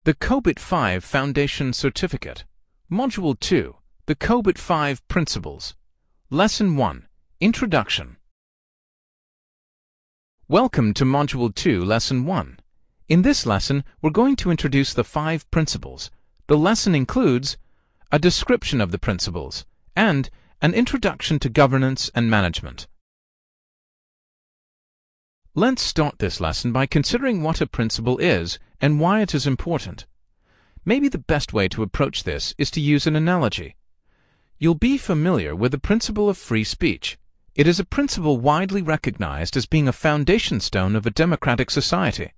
The COBIT 5 Foundation Certificate. Module 2. The COBIT 5 Principles. Lesson 1. Introduction. Welcome to Module 2, Lesson 1. In this lesson, we're going to introduce the 5 principles. The lesson includes a description of the principles and an introduction to governance and management. Let's start this lesson by considering what a principle is and why it is important. Maybe the best way to approach this is to use an analogy. You'll be familiar with the principle of free speech. It is a principle widely recognized as being a foundation stone of a democratic society.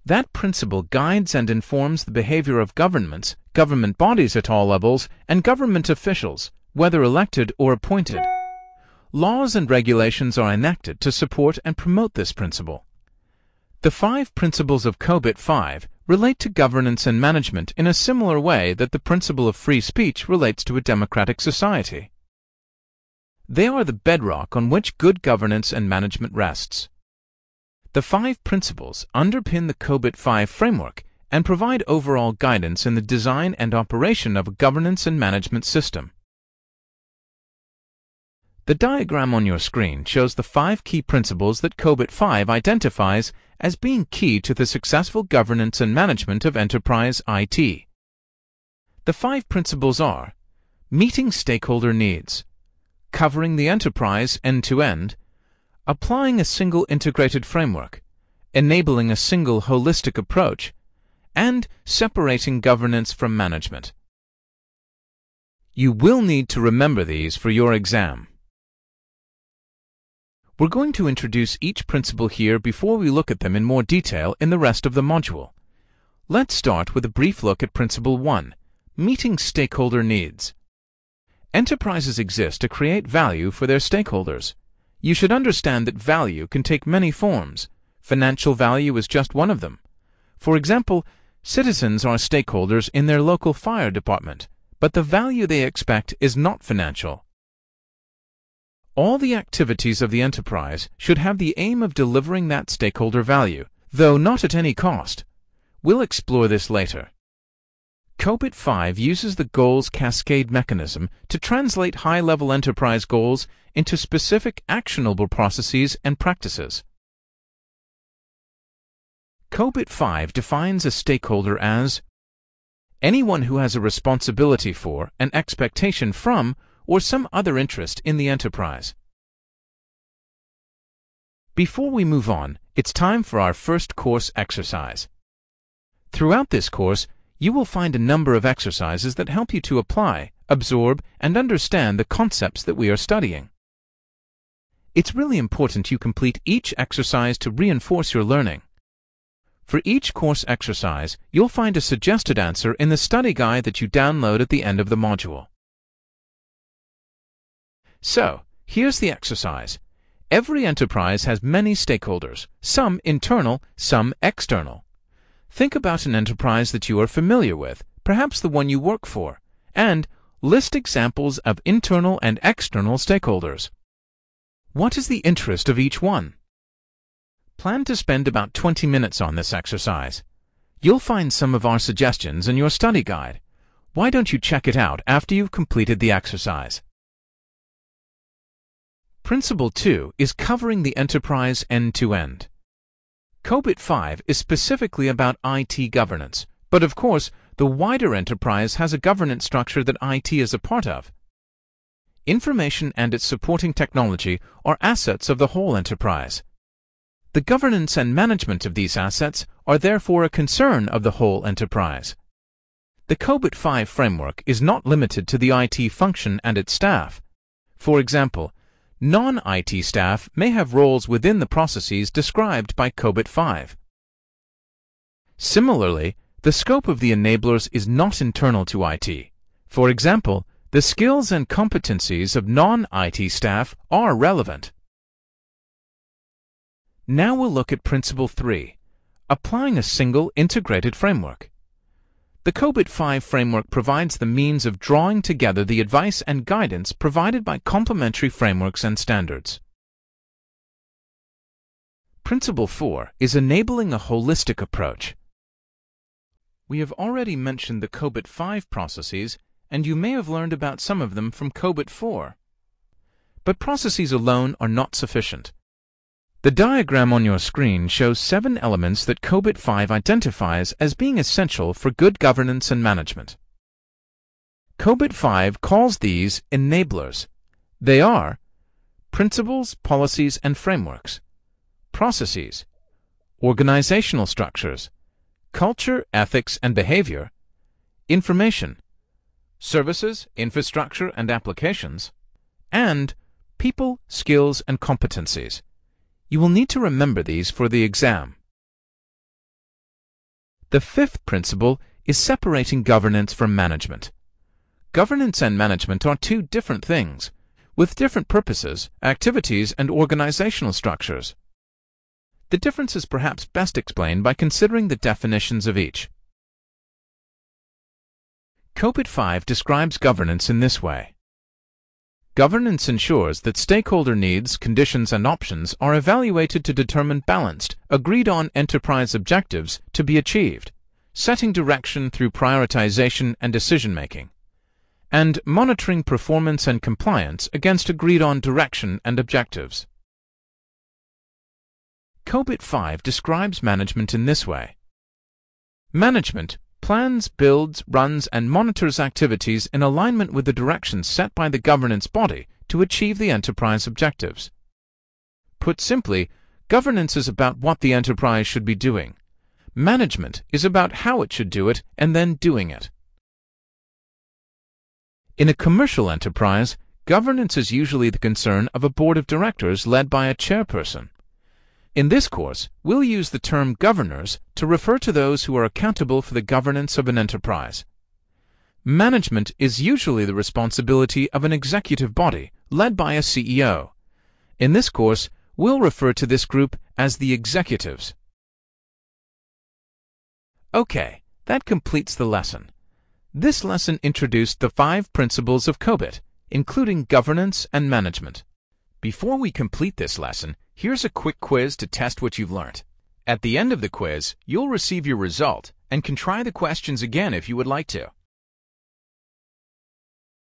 That principle guides and informs the behavior of governments, government bodies at all levels, and government officials, whether elected or appointed. Laws and regulations are enacted to support and promote this principle. The 5 principles of COBIT 5 relate to governance and management in a similar way that the principle of free speech relates to a democratic society. They are the bedrock on which good governance and management rests. The 5 principles underpin the COBIT 5 framework and provide overall guidance in the design and operation of a governance and management system. The diagram on your screen shows the 5 key principles that COBIT 5 identifies as being key to the successful governance and management of enterprise IT. The 5 principles are meeting stakeholder needs, covering the enterprise end-to-end, applying a single integrated framework, enabling a single holistic approach, and separating governance from management. You will need to remember these for your exam. We're going to introduce each principle here before we look at them in more detail in the rest of the module. Let's start with a brief look at Principle 1, Meeting Stakeholder Needs. Enterprises exist to create value for their stakeholders. You should understand that value can take many forms. Financial value is just one of them. For example, citizens are stakeholders in their local fire department, but the value they expect is not financial. All the activities of the enterprise should have the aim of delivering that stakeholder value, though not at any cost. We'll explore this later. COBIT 5 uses the goals cascade mechanism to translate high-level enterprise goals into specific actionable processes and practices. COBIT 5 defines a stakeholder as anyone who has a responsibility for, an expectation from, or some other interest in the enterprise. Before we move on, it's time for our first course exercise. Throughout this course, you will find a number of exercises that help you to apply, absorb, and understand the concepts that we are studying. It's really important you complete each exercise to reinforce your learning. For each course exercise, you'll find a suggested answer in the study guide that you download at the end of the module. So, here's the exercise. Every enterprise has many stakeholders, some internal, some external. Think about an enterprise that you are familiar with, perhaps the one you work for, and list examples of internal and external stakeholders. What is the interest of each one? Plan to spend about 20 minutes on this exercise. You'll find some of our suggestions in your study guide. Why don't you check it out after you've completed the exercise? Principle 2 is covering the enterprise end-to-end. COBIT 5 is specifically about IT governance, but of course, the wider enterprise has a governance structure that IT is a part of. Information and its supporting technology are assets of the whole enterprise. The governance and management of these assets are therefore a concern of the whole enterprise. The COBIT 5 framework is not limited to the IT function and its staff. For example, non-IT staff may have roles within the processes described by COBIT 5. Similarly, the scope of the enablers is not internal to IT. For example, the skills and competencies of non-IT staff are relevant. Now we'll look at Principle 3, applying a single integrated framework. The COBIT 5 framework provides the means of drawing together the advice and guidance provided by complementary frameworks and standards. Principle 4 is enabling a holistic approach. We have already mentioned the COBIT 5 processes, and you may have learned about some of them from COBIT 4. But processes alone are not sufficient. The diagram on your screen shows 7 elements that COBIT 5 identifies as being essential for good governance and management. COBIT 5 calls these enablers. They are principles, policies, and frameworks, processes, organizational structures, culture, ethics, and behavior, information, services, infrastructure, and applications, and people, skills, and competencies. You will need to remember these for the exam. The 5th principle is separating governance from management. Governance and management are 2 different things, with different purposes, activities, and organizational structures. The difference is perhaps best explained by considering the definitions of each. COBIT 5 describes governance in this way. Governance ensures that stakeholder needs, conditions, and options are evaluated to determine balanced, agreed-on enterprise objectives to be achieved, setting direction through prioritization and decision-making, and monitoring performance and compliance against agreed-on direction and objectives. COBIT 5 describes management in this way. Management plans, builds, runs, and monitors activities in alignment with the directions set by the governance body to achieve the enterprise objectives. Put simply, governance is about what the enterprise should be doing. Management is about how it should do it and then doing it. In a commercial enterprise, governance is usually the concern of a board of directors led by a chairperson. In this course, we'll use the term governors to refer to those who are accountable for the governance of an enterprise. Management is usually the responsibility of an executive body led by a CEO. In this course, we'll refer to this group as the executives. Okay, that completes the lesson. This lesson introduced the 5 principles of COBIT, including governance and management. Before we complete this lesson, here's a quick quiz to test what you've learned. At the end of the quiz, you'll receive your result and can try the questions again if you would like to.